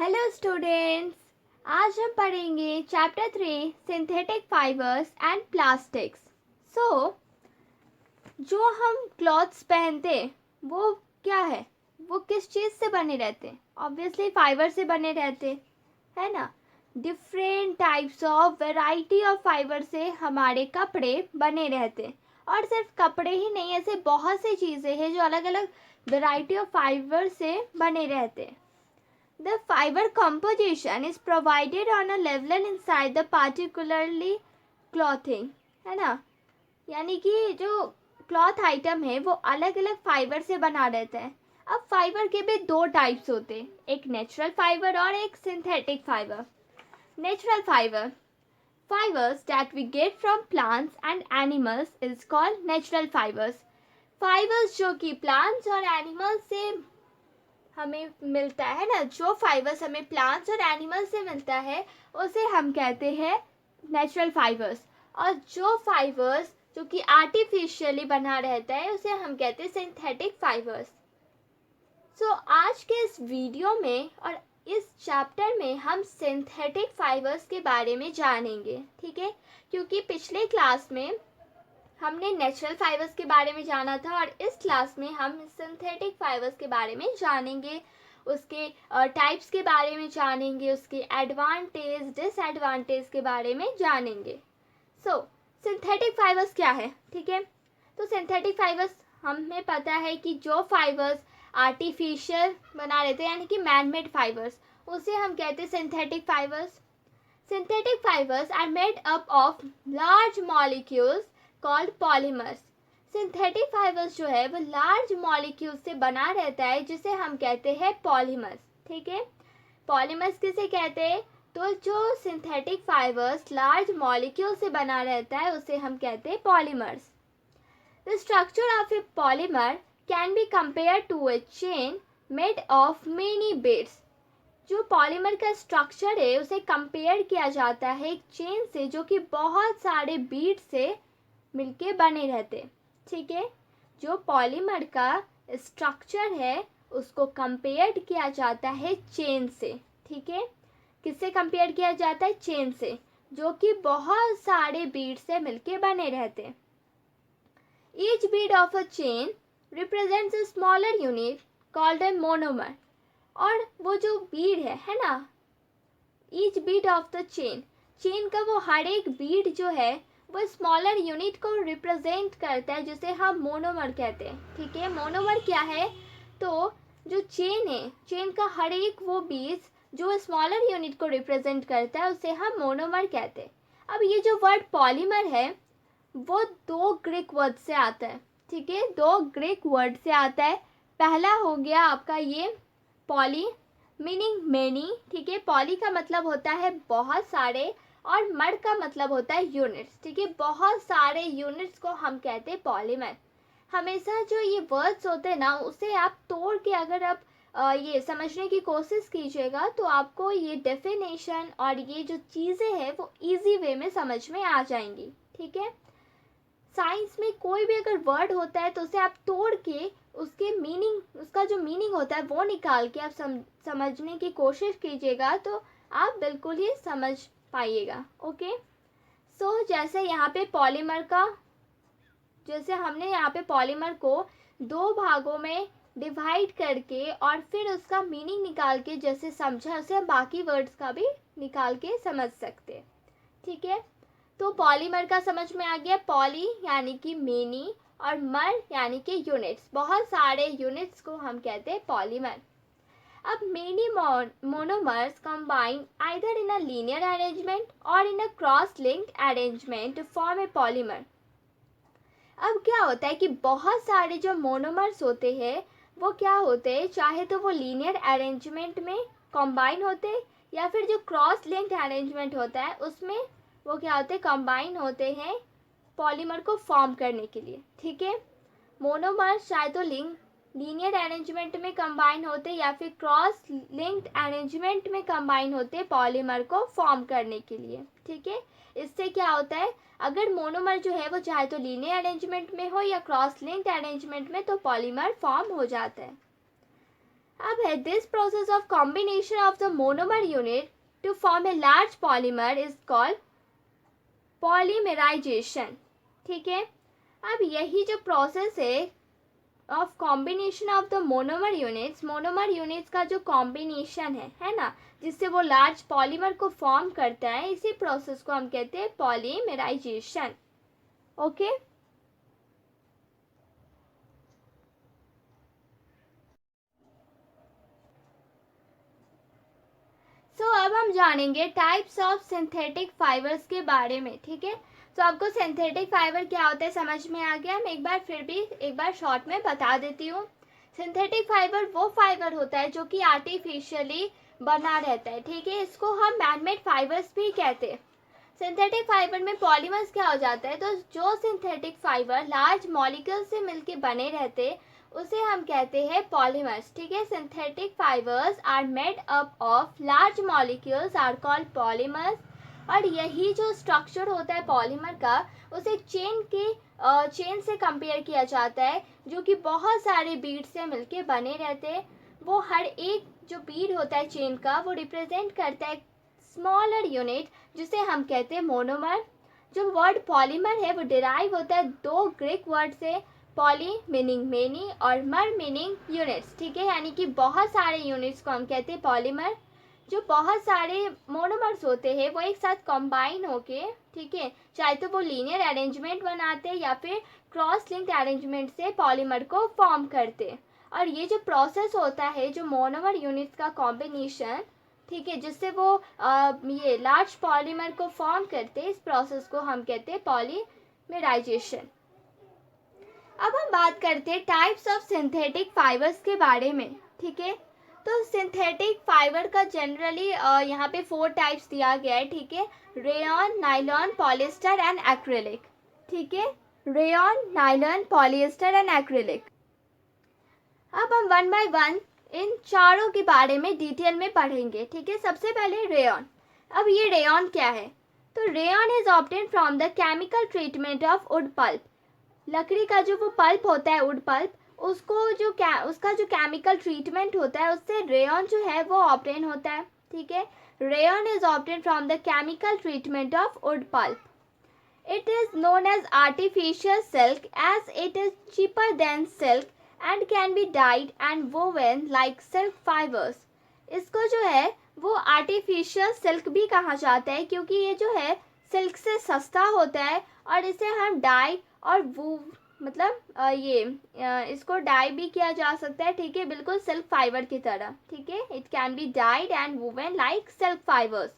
Hello students. आज हम पढ़ेंगे chapter 3 synthetic fibres and plastics. जो हम क्लॉथ्स पहनते वो क्या है, वो किस चीज़ से बने रहते? ऑब्वियसली फाइबर से बने रहते, है ना। Different types of variety of fibre से हमारे कपड़े बने रहते, और सिर्फ कपड़े ही नहीं, ऐसे बहुत सी चीज़ें हैं जो अलग अलग वैरायटी ऑफ फाइबर से बने रहते। The fiber composition is provided on a level inside the particularly clothing, है ना। यानी कि जो क्लॉथ आइटम है वो अलग अलग फाइबर से बना रहता है। अब फाइबर के भी दो टाइप्स होते हैं, एक नेचुरल फाइबर और एक synthetic fibre. Natural fibre, fibers that we get from plants and animals is called natural fibers. Fibres जो कि प्लांट्स और एनिमल्स से हमें मिलता है ना, जो फाइबर्स हमें प्लांट्स और एनिमल्स से मिलता है उसे हम कहते हैं नेचुरल फाइबर्स। और जो फाइबर्स जो कि आर्टिफिशियली बना रहता है उसे हम कहते हैं सिंथेटिक फाइबर्स। आज के इस वीडियो में और इस चैप्टर में हम सिंथेटिक फाइबर्स के बारे में जानेंगे, ठीक है। क्योंकि पिछले क्लास में हमने नेचुरल फाइबर्स के बारे में जाना था और इस क्लास में हम सिंथेटिक फाइबर्स के बारे में जानेंगे, उसके टाइप्स के बारे में जानेंगे, उसके एडवांटेज डिसएडवांटेज के बारे में जानेंगे। सिंथेटिक फाइबर्स क्या है, ठीक है। तो सिंथेटिक फाइबर्स हमें पता है कि जो फाइबर्स आर्टिफिशियल बना रहते हैं यानी कि मैनमेड फाइबर्स, उसे हम कहते हैं synthetic fibres. Synthetic fibres are made up of large molecules called polymers. Synthetic fibres जो है वो लार्ज मॉलिक्यूल से बना रहता है जिसे हम कहते हैं पॉलीमर्स, ठीक है। पॉलीमर्स किसे कहते हैं? तो जो सिंथेटिक फाइबर्स लार्ज मॉलिक्यूल से बना रहता है उसे हम कहते हैं polymers. The structure of a polymer can be compare to a chain made of many beads. जो पॉलीमर का स्ट्रक्चर है उसे कंपेयर किया जाता है एक चेन से जो कि बहुत सारे बीड से मिलके बने रहते, ठीक है। जो पॉलीमर का स्ट्रक्चर है उसको कंपेयर किया जाता है चेन से, ठीक है। किससे कंपेयर किया जाता है? चेन से, जो कि बहुत सारे बीड से मिलके बने रहते। Each bead of a chain represents a smaller unit called a monomer. और वो जो बीड है ना, each bead of the chain का वो हर एक बीड जो है वो स्मॉलर यूनिट को रिप्रेजेंट करता है जिसे हम मोनोमर कहते हैं, ठीक है। मोनोमर क्या है? तो जो चेन है, चेन का हर एक वो बीड जो स्मॉलर यूनिट को रिप्रेजेंट करता है उसे हम मोनोमर कहते हैं। अब ये जो वर्ड पॉलीमर है वो दो ग्रीक वर्ड से आता है, ठीक है। दो ग्रीक वर्ड से आता है। पहला हो गया आपका ये पॉली, मीनिंग मेनी, ठीक है। पॉली का मतलब होता है बहुत सारे और मर का मतलब होता है यूनिट्स, ठीक है। बहुत सारे यूनिट्स को हम कहते हैं पॉलीमर। हमेशा जो ये वर्ड्स होते हैं ना उसे आप तोड़ के अगर आप ये समझने की कोशिश कीजिएगा तो आपको ये डेफिनेशन और ये जो चीज़ें हैं वो इजी वे में समझ में आ जाएंगी, ठीक है। साइंस में कोई भी अगर वर्ड होता है तो उसे आप तोड़ के उसके मीनिंग, उसका जो मीनिंग होता है वो निकाल के आप समझने की कोशिश कीजिएगा तो आप बिल्कुल ही समझ पाइएगा, ओके। जैसे यहाँ पे पॉलीमर का, जैसे हमने यहाँ पे पॉलीमर को दो भागों में डिवाइड करके और फिर उसका मीनिंग निकाल के जैसे समझा, उसे हम बाकी वर्ड्स का भी निकाल के समझ सकते हैं, ठीक है। तो पॉलीमर का समझ में आ गया। पॉली यानी कि मेनी और मर यानी कि यूनिट्स, बहुत सारे यूनिट्स को हम कहते हैं पॉलीमर। अब many monomers combine either in a linear arrangement or in a cross-linked arrangement to form a polymer. अब क्या होता है कि बहुत सारे जो मोनोमर्स होते हैं वो क्या होते हैं, चाहे तो वो लीनियर अरेंजमेंट में कंबाइन होते हैं या फिर जो क्रॉस लिंक्ड अरेंजमेंट होता है उसमें वो क्या होते हैं, कंबाइन होते हैं पॉलीमर को फॉर्म करने के लिए, ठीक है। मोनोमर्स चाहे तो लीनियर अरेंजमेंट में कंबाइन होते या फिर क्रॉस लिंक्ड अरेंजमेंट में कंबाइन होते पॉलीमर को फॉर्म करने के लिए, ठीक है। इससे क्या होता है, अगर मोनोमर जो है वो चाहे तो लीनियर अरेंजमेंट में हो या क्रॉस लिंक्ड अरेंजमेंट में तो पॉलीमर फॉर्म हो जाता है। अब है this process of combination of the monomer unit to form a large polymer is called polymerisation. ठीक है, अब यही जो प्रोसेस है of combination of the monomer units का जो कॉम्बिनेशन है ना, जिससे वो लार्ज पॉलीमर को फॉर्म करता है, इसी प्रोसेस को हम कहते हैं पॉलीमराइजेशन। ओके, सो अब हम जानेंगे टाइप्स ऑफ सिंथेटिक फाइबर्स के बारे में। ठीक है, तो आपको सिंथेटिक फाइबर क्या होता है समझ में आ गया। मैं एक बार शॉर्ट में बता देती हूँ। सिंथेटिक फाइबर वो फाइबर होता है जो कि आर्टिफिशियली बना रहता है। ठीक है, इसको हम मैनमेड फाइबर्स भी कहते हैं। सिंथेटिक फाइबर में पॉलीमर्स क्या हो जाता है, तो जो सिंथेटिक फाइबर लार्ज मॉलिक्यूल से मिलके बने रहते उसे हम कहते हैं पॉलीमर्स। ठीक है, synthetic fibres are made up of large molecules are called polymers. और यही जो स्ट्रक्चर होता है पॉलीमर का, उसे चेन से कंपेयर किया जाता है, जो कि बहुत सारे बीड से मिलके बने रहते हैं। वो हर एक जो बीड होता है चेन का, वो रिप्रेजेंट करता है स्मॉलर यूनिट, जिसे हम कहते हैं मोनोमर। जो वर्ड पॉलीमर है वो डिराइव होता है दो ग्रीक वर्ड से, पॉली मीनिंग मेनी और मर मीनिंग यूनिट्स। ठीक है, यानी कि बहुत सारे यूनिट्स को हम कहते हैं पॉलीमर। जो बहुत सारे मोनोमर्स होते हैं वो एक साथ कंबाइन होके, ठीक है, चाहे तो वो लीनियर अरेंजमेंट बनाते हैं या फिर क्रॉस लिंक्ड अरेंजमेंट से पॉलीमर को फॉर्म करते। और ये जो प्रोसेस होता है, जो मोनोमर यूनिट्स का कॉम्बिनेशन, ठीक है, जिससे वो ये लार्ज पॉलीमर को फॉर्म करते, इस प्रोसेस को हम कहते हैं पॉलीमराइजेशन। अब हम बात करते हैं टाइप्स ऑफ सिंथेटिक फाइबर्स के बारे में। ठीक है, तो सिंथेटिक फाइबर का जनरली यहाँ पे 4 टाइप्स दिया गया है। ठीक है, rayon, nylon, polyester and acrylic. ठीक है, rayon, nylon, polyester and acrylic. अब हम 1 बाय 1 इन चारों के बारे में डिटेल में पढ़ेंगे। ठीक है, सबसे पहले रेयॉन। अब ये रेयॉन क्या है, तो rayon is obtain from the chemical treatment of wood pulp. लकड़ी का जो वो पल्प होता है, वुड पल्प, उसका जो केमिकल ट्रीटमेंट होता है, उससे रेयॉन जो है वो ऑब्टेन होता है। ठीक है, rayon is obtain from the chemical treatment of wood pulp. It is known as artificial silk as it is cheaper than silk and can be dyed and woven like silk fibres. इसको जो है वो artificial silk भी कहा जाता है, क्योंकि ये जो है सिल्क से सस्ता होता है और इसे हम डाई और वो इसको डाई भी किया जा सकता है। ठीक है, बिल्कुल सिल्क फाइबर की तरह। ठीक है, it can be dyed and woven like silk fibres.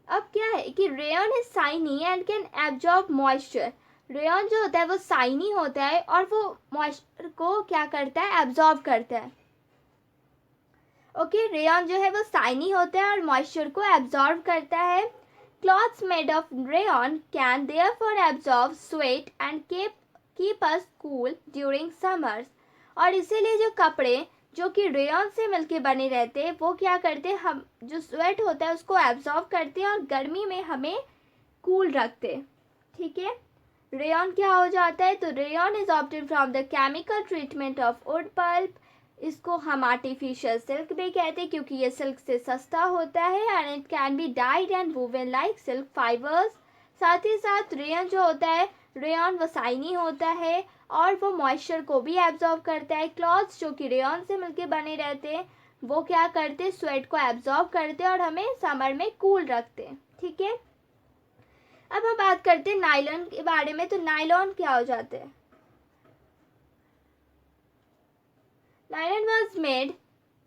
अब क्या है कि rayon is shiny and can absorb moisture. Rayon जो होता है वो शाइनी होता है और वो मॉइस्चर को क्या करता है, एब्जॉर्ब करता है। ओके, रेयॉन जो है वो शाइनी होता है और मॉइस्चर को एब्जॉर्ब करता है। Cloths made of rayon can therefore absorb sweat and keep us cool during summers. और इसीलिए जो कपड़े जो कि रेयॉन से मिलके बने रहते हैं, वो क्या करते हैं, हम जो स्वेट होता है उसको एब्जॉर्ब करते हैं और गर्मी में हमें कूल रखते हैं। ठीक है, रेयॉन क्या हो जाता है, तो rayon is obtain from the chemical treatment of wood pulp. इसको हम आर्टिफिशियल सिल्क भी कहते हैं, क्योंकि ये सिल्क से सस्ता होता है। And it can be dyed and woven like silk fibres. साथ ही साथ रेयॉन जो होता है, रेयॉन वो शाइनी होता है और वो मॉइस्चर को भी एब्जॉर्ब करता है। क्लॉथ्स जो कि रेयॉन से मिलके बने रहते हैं, वो क्या करते हैं, स्वेट को एब्जॉर्ब करते हैं और हमें समर में कूल रखते हैं। ठीक है, अब हम बात करते हैं नायलॉन के बारे में। तो नायलॉन क्या हो जाते हैं, nylon was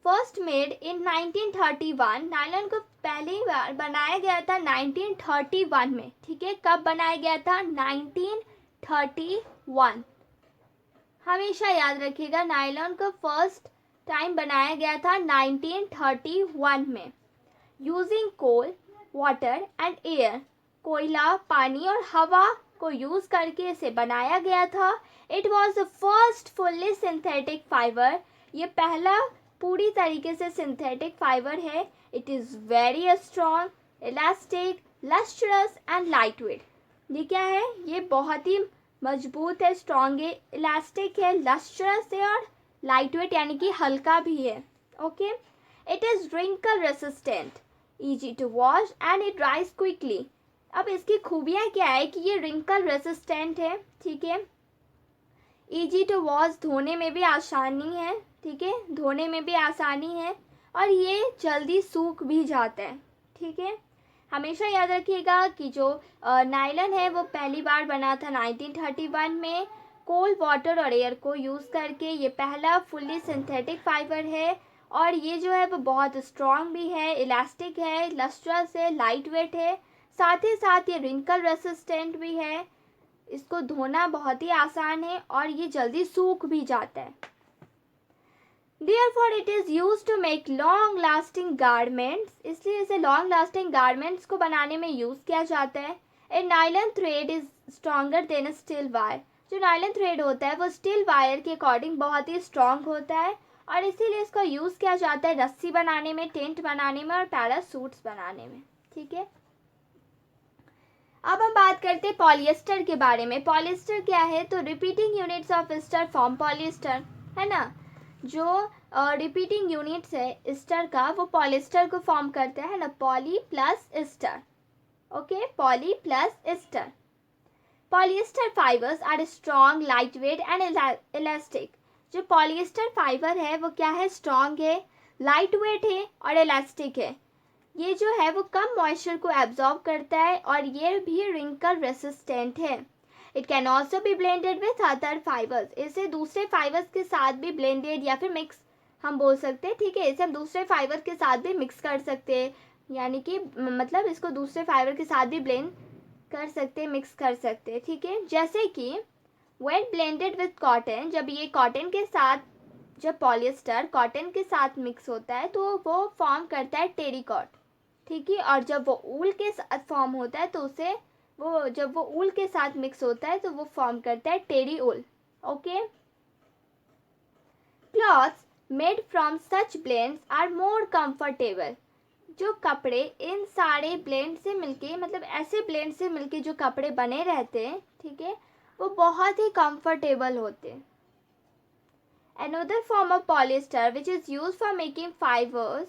first made in 1931। Nylon को पहली बार बनाया गया था 1931 में। ठीक है, कब बनाया गया था, 1931। हमेशा याद रखिएगा, नायलॉन को फर्स्ट टाइम बनाया गया था 1931 में। Using coal, water and air, कोयला, पानी और हवा को यूज करके इसे बनाया गया था। It was the first fully synthetic fibre. ये पहला पूरी तरीके से सिंथेटिक फाइबर है। It is very strong, elastic, lustrous and light weight. ये क्या है, ये बहुत ही मजबूत है, स्ट्रॉन्ग है, इलास्टिक है, लस्ट्रस है और लाइट वेट यानी कि हल्का भी है. Okay. It is wrinkle resistant, easy to wash and it dries quickly. अब इसकी खूबियाँ क्या है कि ये wrinkle रेसिस्टेंट है. ठीक है. ईजी टू वॉश, धोने में भी आसानी है. ठीक है, धोने में भी आसानी है और ये जल्दी सूख भी जाता है. ठीक है. हमेशा याद रखिएगा कि जो नायलॉन है वो पहली बार बना था 1931 में कोल्ड वाटर और एयर को यूज़ करके. ये पहला फुल्ली सिंथेटिक फाइबर है और ये जो है वो बहुत स्ट्रॉन्ग भी है, इलास्टिक है, लस्ट्रस है, लाइट वेट है, साथ ही साथ ये रिंकल रेसिस्टेंट भी है. इसको धोना बहुत ही आसान है और ये जल्दी सूख भी जाता है. Therefore it is used to make long lasting garments. इसलिए इसे long lasting garments को बनाने में यूज़ किया जाता है. A nylon thread is stronger than a steel wire. जो नायलॉन थ्रेड होता है वो स्टील वायर के अकॉर्डिंग बहुत ही स्ट्रॉन्ग होता है और इसीलिए इसको यूज़ किया जाता है रस्सी बनाने में, टेंट बनाने में और पैरासूट्स बनाने में. ठीक है. अब हम बात करते हैं पॉलिएस्टर के बारे में. पॉलिएस्टर क्या है? तो repeating units of ester form polyester, है ना. जो रिपीटिंग यूनिट्स है एस्टर का वो पॉलिएस्टर को फॉर्म करता है ना. Poly plus ester. Okay, poly plus ester. Polyester fibres are strong, light weight and elastic. जो पॉलिएस्टर फाइबर है वो क्या है? स्ट्रॉन्ग है, लाइट वेट है और इलास्टिक है. ये जो है वो कम मॉइस्चर को एब्जॉर्ब करता है और ये भी रिंकल रेसिस्टेंट है. It can also be blended with other fibres. इसे दूसरे फाइबर्स के साथ भी ब्लेंडेड या फिर मिक्स हम बोल सकते हैं. ठीक है, इसे हम दूसरे फाइबर के साथ भी मिक्स कर सकते हैं, यानी कि मतलब इसको दूसरे फाइबर के साथ भी ब्लेंड कर सकते हैं, मिक्स कर सकते हैं. ठीक है, जैसे कि व्हेन ब्लेंडेड विथ कॉटन, जब ये कॉटन के साथ, जब पॉलिएस्टर कॉटन के साथ मिक्स होता है तो वो फॉर्म करता है टेरिकॉट. ठीक है, और जब वो ऊल के साथ फॉर्म होता है तो उसे वो जब वो ऊल के साथ मिक्स होता है तो वो फॉर्म करता है terry wool. Okay. Clothes made from such blends are more comfortable. जो कपड़े इन सारे ब्लेंड से मिलके, मतलब ऐसे ब्लेंड से मिलके जो कपड़े बने रहते हैं, ठीक है, वो बहुत ही कंफर्टेबल होते हैं. Another form of polyester which is used for making fibers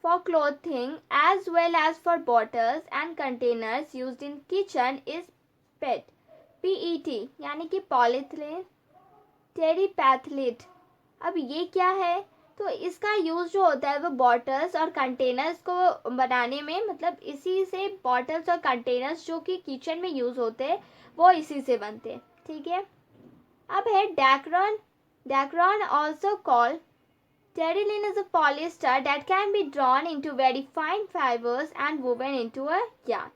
for clothing as well as for bottles and containers used in kitchen is PET. PET यानी कि पॉलीथिलीन टेरीपैथलेट. अब ये क्या है? तो इसका यूज़ जो होता है वो बॉटल्स और कंटेनर्स को बनाने में, मतलब इसी से बॉटल्स और कंटेनर्स जो कि किचन में यूज़ होते हैं वो इसी से बनते हैं. ठीक है. अब है Dacron. Dacron also called Terylene is a polyester that can be drawn into very fine fibers and woven into a yarn.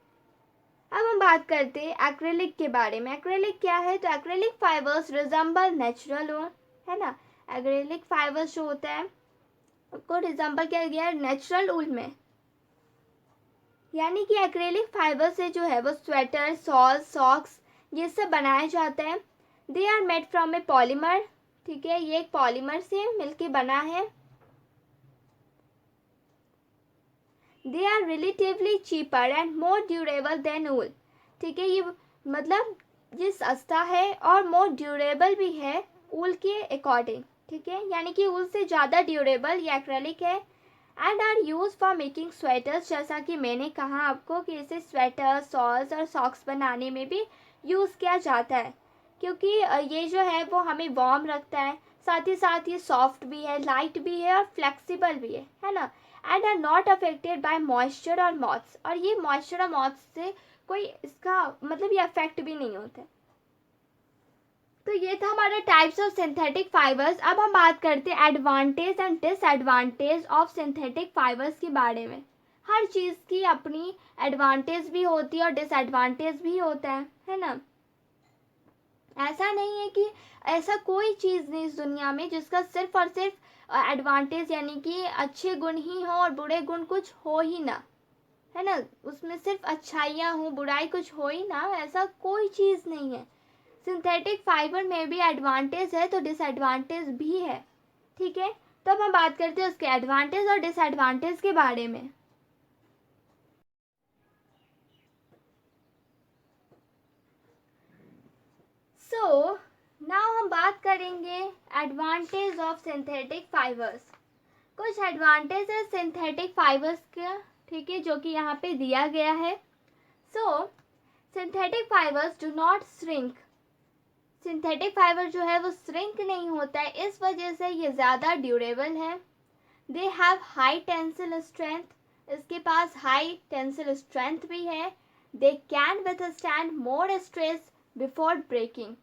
अब हम बात करते हैं एक्रेलिक के बारे में. एक्रेलिक क्या है? तो एक्रेलिक फाइबर्स रिजेंबल नेचुरल ऊल, है ना. एक्रेलिक फाइबर्स जो होता है उसको रिजेंबल किया गया है नेचुरल ऊल में, यानी कि एक्रेलिक फाइबर से जो है वो स्वेटर, शॉल, सॉक्स ये सब बनाया जाता है. They are made from a polymer. ठीक है, ये एक पॉलीमर से मिलके बना है. They are relatively cheaper and more durable than wool. ठीक है, ये मतलब ये सस्ता है और मोर ड्यूरेबल भी है वूल के अकॉर्डिंग. ठीक है, यानी कि वूल से ज़्यादा ड्यूरेबल ये एक्रेलिक है. And are use for making sweaters. जैसा कि मैंने कहा आपको कि इसे स्वेटर, शॉल्स और सॉक्स बनाने में भी यूज़ किया जाता है, क्योंकि ये जो है वो हमें वार्म रखता है, साथ ही साथ ये सॉफ्ट भी है, लाइट भी है और फ्लेक्सिबल भी है ना. And are not affected by moisture और मॉथ्स. और ये मॉइस्चर और मॉथ्स से कोई इसका मतलब ये अफेक्ट भी नहीं होता. तो ये था हमारा टाइप्स ऑफ सिंथेटिक फाइबर्स. अब हम बात करते हैं advantage and disadvantage of synthetic fibres के बारे में. हर चीज़ की अपनी एडवांटेज भी होती है और डिसएडवांटेज भी होता है ना. ऐसा नहीं है कि ऐसा कोई चीज़ नहीं इस दुनिया में जिसका सिर्फ और सिर्फ एडवांटेज यानी कि अच्छे गुण ही हो और बुरे गुण कुछ हो ही ना, है ना. उसमें सिर्फ अच्छाइयाँ हो, बुराई कुछ हो ही ना, ऐसा कोई चीज़ नहीं है. सिंथेटिक फाइबर में भी एडवांटेज है तो डिसएडवांटेज भी है. ठीक है, तो अब हम बात करते हैं उसके एडवांटेज और डिसएडवांटेज के बारे में. So नाउ हम बात करेंगे एडवांटेज ऑफ सिंथेटिक फाइबर्स। कुछ एडवांटेज है सिंथेटिक फाइबर्स का, ठीक है, जो कि यहाँ पे दिया गया है। So synthetic fibres do not shrink. Synthetic fibre जो है वो श्रिंक नहीं होता है, इस वजह से ये ज़्यादा ड्यूरेबल है। They have high tensile strength, इसके पास हाई टेंसिल स्ट्रेंथ भी है। They can withstand more stress before breaking,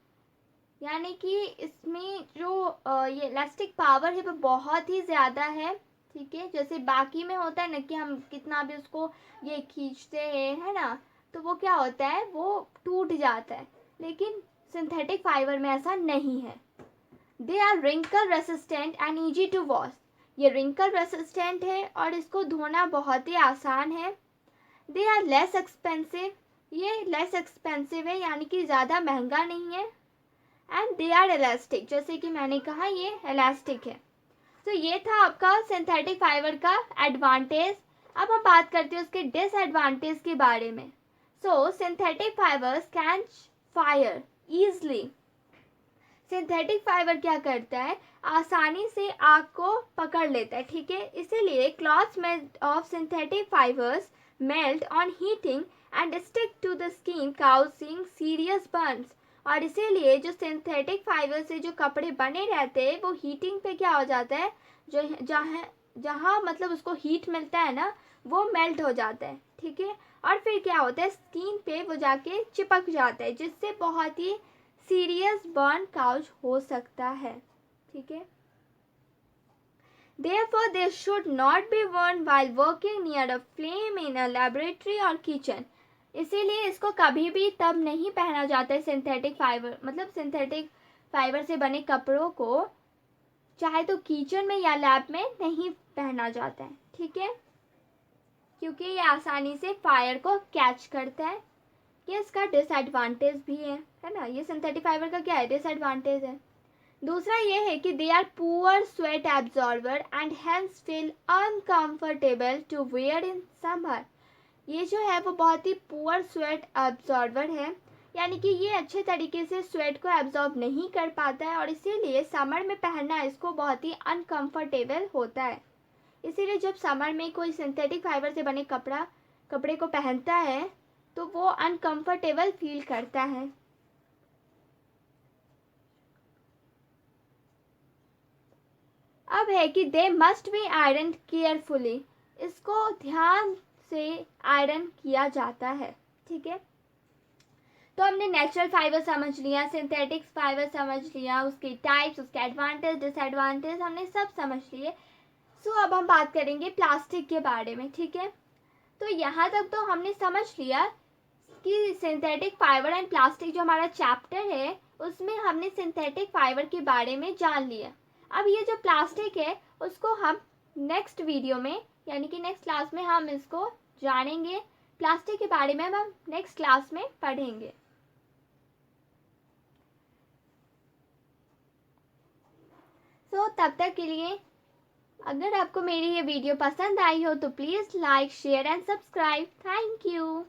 यानी कि इसमें जो ये इलास्टिक पावर है वो बहुत ही ज़्यादा है, ठीक है। जैसे बाकी में होता है ना कि हम कितना भी उसको ये खींचते हैं, है ना, तो वो क्या होता है, वो टूट जाता है, लेकिन सिंथेटिक फाइबर में ऐसा नहीं है। They are wrinkle resistant and easy to wash. ये रिंकल रेसिस्टेंट है और इसको धोना बहुत ही आसान है। दे आर लेस एक्सपेंसिव, ये लेस एक्सपेंसिव है यानी कि ज़्यादा महंगा नहीं है। एंड दे आर इलास्टिक, जैसे कि मैंने कहा ये इलास्टिक है। तो ये था आपका सिंथेटिक फाइबर का एडवांटेज। अब हम बात करते हैं उसके डिसएडवांटेज के बारे में। So synthetic fibres can fire easily. Synthetic fibre क्या करता है, आसानी से आग को पकड़ लेता है, ठीक है। इसीलिए clothes made of synthetic fibres melt on heating and stick to the skin causing serious burns. और इसीलिए जो सिंथेटिक फाइबर से जो कपड़े बने रहते हैं वो हीटिंग पे क्या हो जाता है, जो जहाँ जहाँ मतलब उसको हीट मिलता है ना, वो मेल्ट हो जाता है, ठीक है। और फिर क्या होता है, स्किन पे वो जाके चिपक जाता है, जिससे बहुत ही सीरियस बर्न काउज हो सकता है, ठीक है। Therefore, they should not be worn while working near a flame in a laboratory or kitchen. इसीलिए इसको कभी भी तब नहीं पहना जाता है सिंथेटिक फाइबर, मतलब सिंथेटिक फाइबर से बने कपड़ों को चाहे तो किचन में या लैब में नहीं पहना जाता है, ठीक है, क्योंकि ये आसानी से फायर को कैच करता है। ये इसका डिसएडवांटेज भी है ना। ये सिंथेटिक फाइबर का क्या है, डिसएडवांटेज है। दूसरा ये है कि they are poor sweat absorber and hence feel uncomfortable to wear in summer. ये जो है वो बहुत ही पुअर स्वेट एब्जॉर्बर है, यानी कि ये अच्छे तरीके से स्वेट को एब्जॉर्ब नहीं कर पाता है और इसीलिए समर में पहनना इसको बहुत ही अनकंफर्टेबल होता है। इसीलिए जब समर में कोई सिंथेटिक फाइबर से बने कपड़े को पहनता है तो वो अनकंफर्टेबल फील करता है। अब है कि they must be iron carefully, इसको ध्यान से आयरन किया जाता है, ठीक है। तो हमने नेचुरल फाइबर समझ लिया, सिंथेटिक फाइबर समझ लिया, उसके टाइप्स, उसके एडवांटेज डिसएडवांटेज हमने सब समझ लिए। सो अब हम बात करेंगे प्लास्टिक के बारे में, ठीक है। तो यहाँ तक तो हमने समझ लिया कि सिंथेटिक फाइबर एंड प्लास्टिक जो हमारा चैप्टर है उसमें हमने सिंथेटिक फाइबर के बारे में जान लिया। अब ये जो प्लास्टिक है उसको हम नेक्स्ट वीडियो में यानी कि नेक्स्ट क्लास में हम इसको जानेंगे। प्लास्टिक के बारे में हम नेक्स्ट क्लास में पढ़ेंगे। तो तब तक के लिए अगर आपको मेरी ये वीडियो पसंद आई हो तो please like share and subscribe. Thank you.